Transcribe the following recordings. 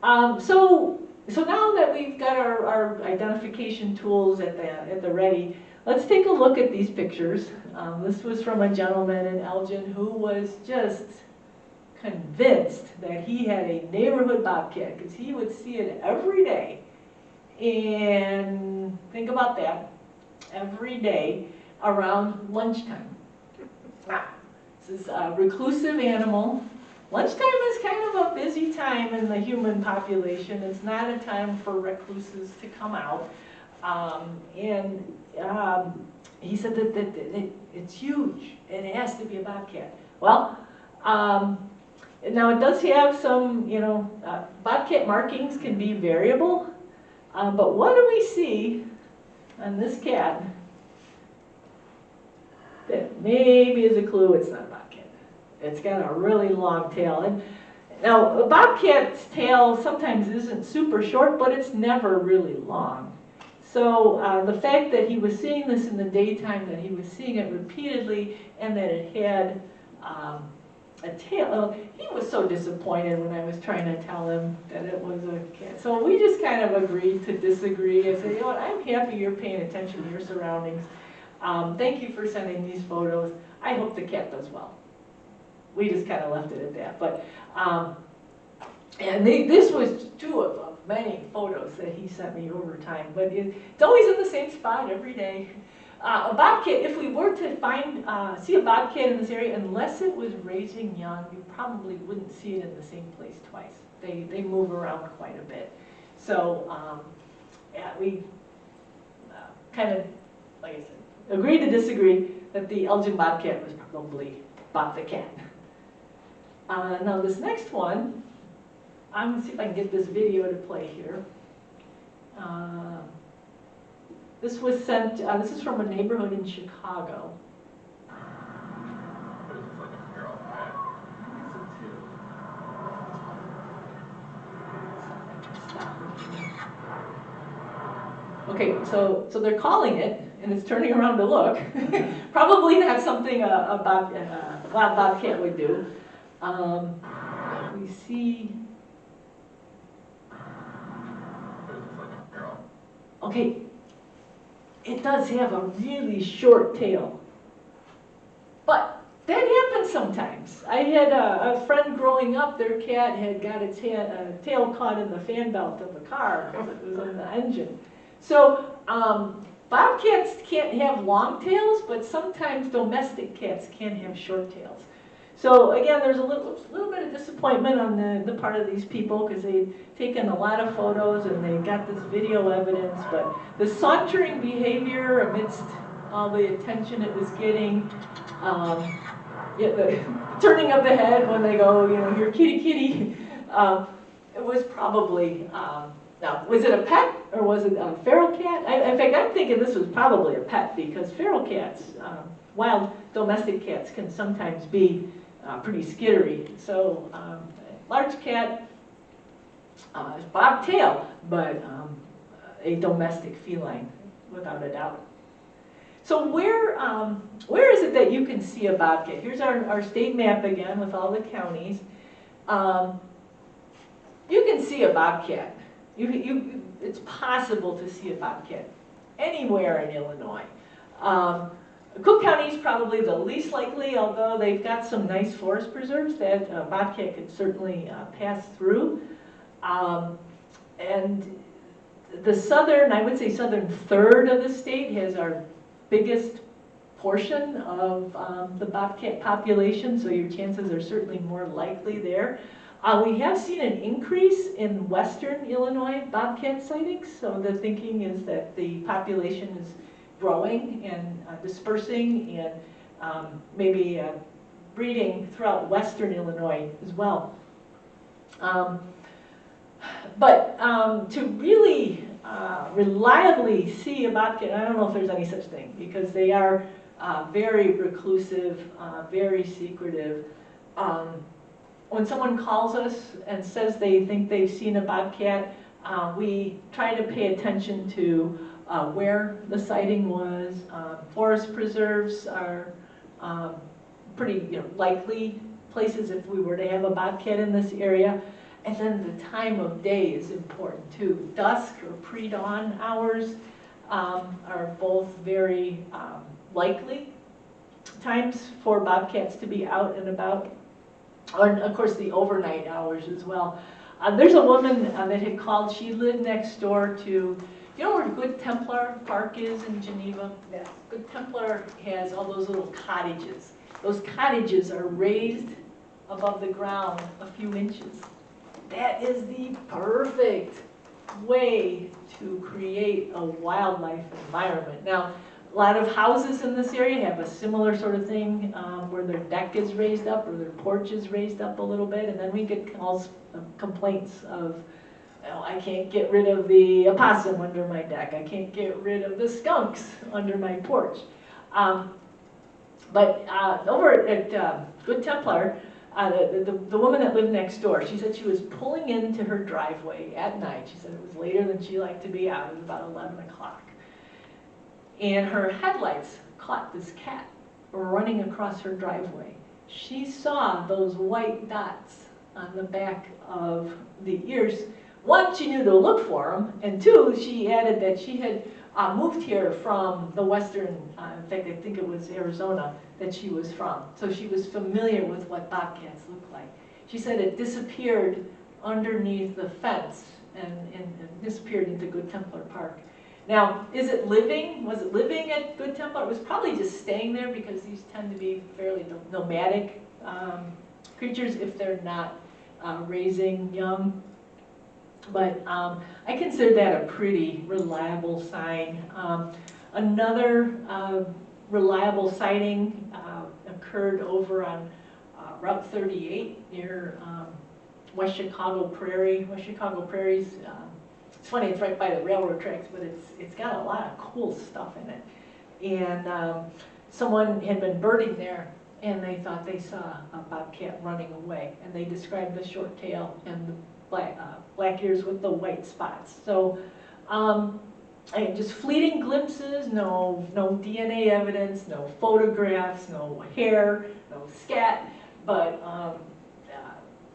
So now that we've got our identification tools at the ready, let's take a look at these pictures. This was from a gentleman in Elgin who was just convinced that he had a neighborhood bobcat because he would see it every day. And think about that, every day around lunchtime. This is a reclusive animal. Lunchtime is kind of a busy time in the human population. It's not a time for recluses to come out. He said that it's huge and it has to be a bobcat. Well, now it does have some, bobcat markings can be variable, but what do we see on this cat that maybe is a clue it's not a bobcat? It's got a really long tail. And now, a bobcat's tail sometimes isn't super short, but it's never really long. So the fact that he was seeing this in the daytime, that he was seeing it repeatedly, and that it had a tail, he was so disappointed when I was trying to tell him that it was a cat. So we just kind of agreed to disagree. I said, you know what, I'm happy you're paying attention to your surroundings. Thank you for sending these photos. I hope the cat does well. We just kind of left it at that. But this was two of many photos that he sent me over time. But it's always in the same spot every day. A bobcat, if we were to see a bobcat in this area, unless it was raising young, you probably wouldn't see it in the same place twice. They move around quite a bit. So yeah, we kind of, like I said, agreed to disagree that the Elgin bobcat was probably Bob the cat. Now this next one, I'm going to see if I can get this video to play here. This was sent, this is from a neighborhood in Chicago. Okay, so they're calling it, and it's turning around to look. Probably not something a wild bobcat would do. We see. Okay, it does have a really short tail, but that happens sometimes. I had a friend growing up, their cat had got its tail caught in the fan belt of a car because it was in the engine. So bobcats can't have long tails, but sometimes domestic cats can have short tails. So again, there's a little bit of disappointment on the part of these people because they've taken a lot of photos and they got this video evidence, but the sauntering behavior amidst all the attention it was getting, the turning of the head when they go, you're kitty kitty, it was probably, now, was it a pet or was it a feral cat? In fact, I'm thinking this was probably a pet because feral cats, wild domestic cats can sometimes be pretty skittery. So large cat, bobtail, but a domestic feline, without a doubt. So where is it that you can see a bobcat? Here's our state map again with all the counties. You can see a bobcat. It's possible to see a bobcat anywhere in Illinois. Cook County is probably the least likely, although they've got some nice forest preserves that a bobcat could certainly pass through. And the southern, I would say southern third of the state has our biggest portion of the bobcat population, so your chances are certainly more likely there. We have seen an increase in western Illinois bobcat sightings, so the thinking is that the population is growing and dispersing and maybe breeding throughout western Illinois as well. But to really reliably see a bobcat, I don't know if there's any such thing because they are very reclusive, very secretive. When someone calls us and says they think they've seen a bobcat, we try to pay attention to where the sighting was. Forest preserves are pretty likely places if we were to have a bobcat in this area. And then the time of day is important too. Dusk or pre-dawn hours are both very likely times for bobcats to be out and about. And of course the overnight hours as well. There's a woman that had called. She lived next door to, you know where Good Templar Park is in Geneva? Yes. Good Templar has all those little cottages. Those cottages are raised above the ground a few inches. That is the perfect way to create a wildlife environment. Now, a lot of houses in this area have a similar sort of thing where their deck is raised up or their porch is raised up a little bit, and then we get calls, complaints of, oh, I can't get rid of the opossum under my deck. I can't get rid of the skunks under my porch. But over at Good Templar, the woman that lived next door, she said she was pulling into her driveway at night. She said it was later than she liked to be out. It was about 11 o'clock. And her headlights caught this cat running across her driveway. She saw those white dots on the back of the ears. One, she knew to look for them, and two, she added that she had moved here from the western, in fact, I think it was Arizona that she was from. So she was familiar with what bobcats look like. She said it disappeared underneath the fence and disappeared into Good Templar Park. Now, is it living? Was it living at Good Templar? It was probably just staying there because these tend to be fairly nomadic creatures if they're not raising young. But I consider that a pretty reliable sign. Another reliable sighting occurred over on Route 38 near West Chicago Prairie. West Chicago Prairie's, it's funny, it's right by the railroad tracks, but it's got a lot of cool stuff in it. And someone had been birding there, and they thought they saw a bobcat running away, and they described the short tail and the black ears with the white spots. So just fleeting glimpses, no DNA evidence, no photographs, no hair, no scat, but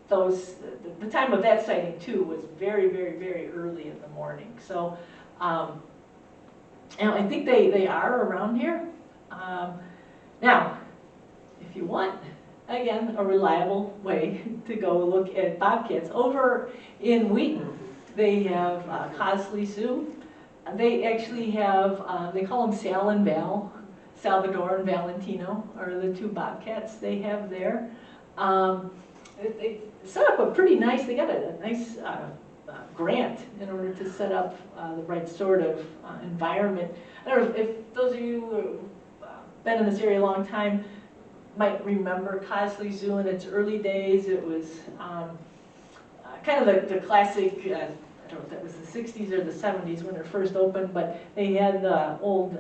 the time of that sighting too was very, very, very early in the morning. So and I think they are around here. Now, if you want, again, a reliable way to go look at bobcats. Over in Wheaton, they have Cosley Zoo. They actually have, they call them Sal and Val. Salvador and Valentino are the two bobcats they have there. They set up a pretty nice, they got a nice grant in order to set up the right sort of environment. I don't know if those of you who have been in this area a long time might remember Cosley Zoo in its early days. It was kind of the classic, I don't know if that was the 60s or the 70s when it first opened, but they had the old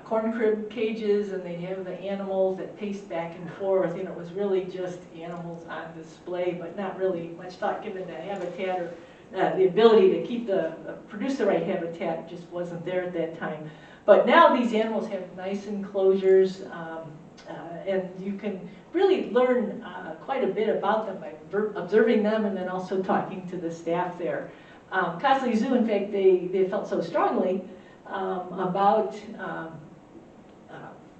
corn crib cages, and they'd have the animals that paced back and forth. You know, it was really just animals on display, but not really much thought given to habitat or the ability to keep produce the right habitat just wasn't there at that time. But now these animals have nice enclosures, and you can really learn quite a bit about them by observing them and then also talking to the staff there. Cosley Zoo, in fact, they felt so strongly about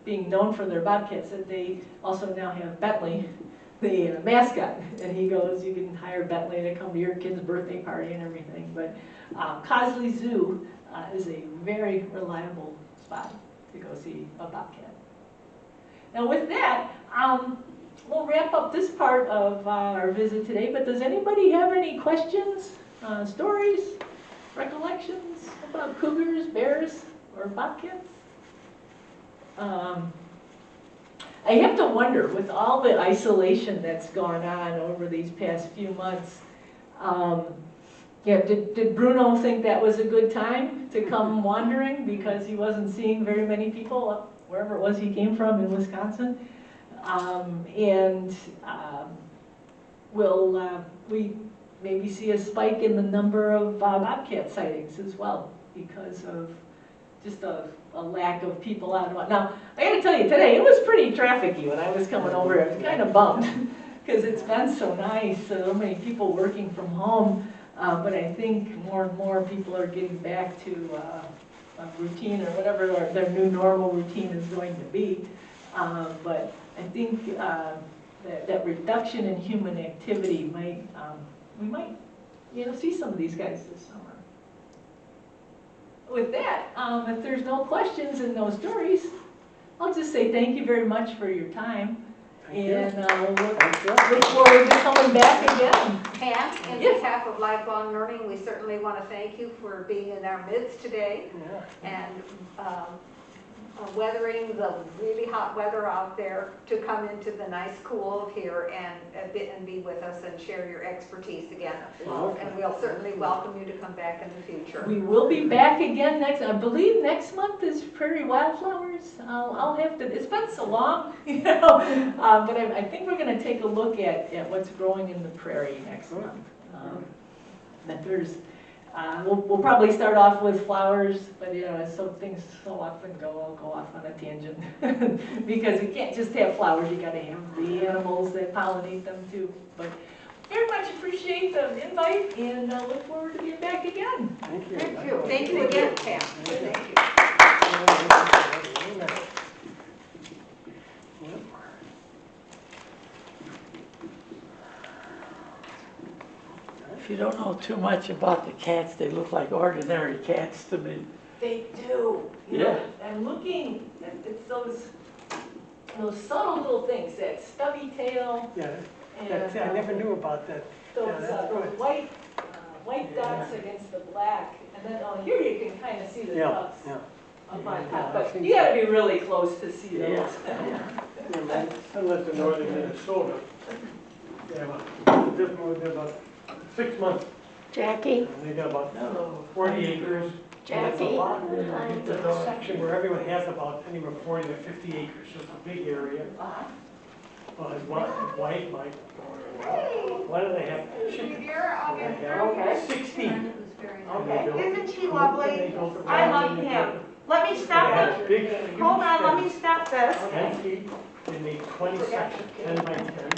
being known for their bobcats that they also now have Bentley, the mascot, and he goes, you can hire Bentley to come to your kid's birthday party and everything. But Cosley Zoo is a very reliable spot to go see a bobcat. Now with that, we'll wrap up this part of our visit today, but does anybody have any questions, stories, recollections about cougars, bears, or bobcats? I have to wonder, with all the isolation that's gone on over these past few months, did Bruno think that was a good time to come wandering because he wasn't seeing very many people wherever it was he came from in Wisconsin? Will we maybe see a spike in the number of bobcat sightings as well because of just a lack of people out and about? Now, I gotta tell you, today it was pretty trafficy when I was coming over here. I was kind of bummed because it's been so nice, so many people working from home. But I think more and more people are getting back to a routine or whatever their new normal routine is going to be. But I think that reduction in human activity might, we might, see some of these guys this summer. With that, if there's no questions and no stories, I'll just say thank you very much for your time. And we'll look forward to coming back again. Pam, in Yes. behalf of Lifelong Learning, we certainly want to thank you for being in our midst today and weathering the really hot weather out there to come into the nice cool of here and be with us and share your expertise again. And we'll certainly welcome you to come back in the future. We will be back again I believe next month is Prairie Wildflowers. I'll have to, it's been so long, but I think we're going to take a look at what's growing in the prairie next month. That there's, we'll probably start off with flowers, but so things so often I'll go off on a tangent because you can't just have flowers, you got to have the animals that pollinate them too. But very much appreciate the invite and look forward to being back again. Thank you. Thank you. Thank you again, Pam. Thank you. If you don't know too much about the cats, they look like ordinary cats to me. They do. Yeah. I'm looking at those subtle little things, that stubby tail. Yeah, And I never knew about that. those, that's those good. white dots against the black. And then here you can kind of see the Yeah, tufts yeah. up on Yeah, top. I But think you gotta be really close to see those. Unless in northern Minnesota, they have just moved there about 6 months, Jackie, and they got about 40 acres. And it's a Jackie. lot, it's a section where everyone has about anywhere 40 to 50 acres, so it's a big area. Well, his wife, Mike, why do they have chickens? They have 16. Okay. Isn't she lovely? I love him. Let me stop it. Hold on, let me stop this. 10 feet, they made 20 sections, 10 by 10.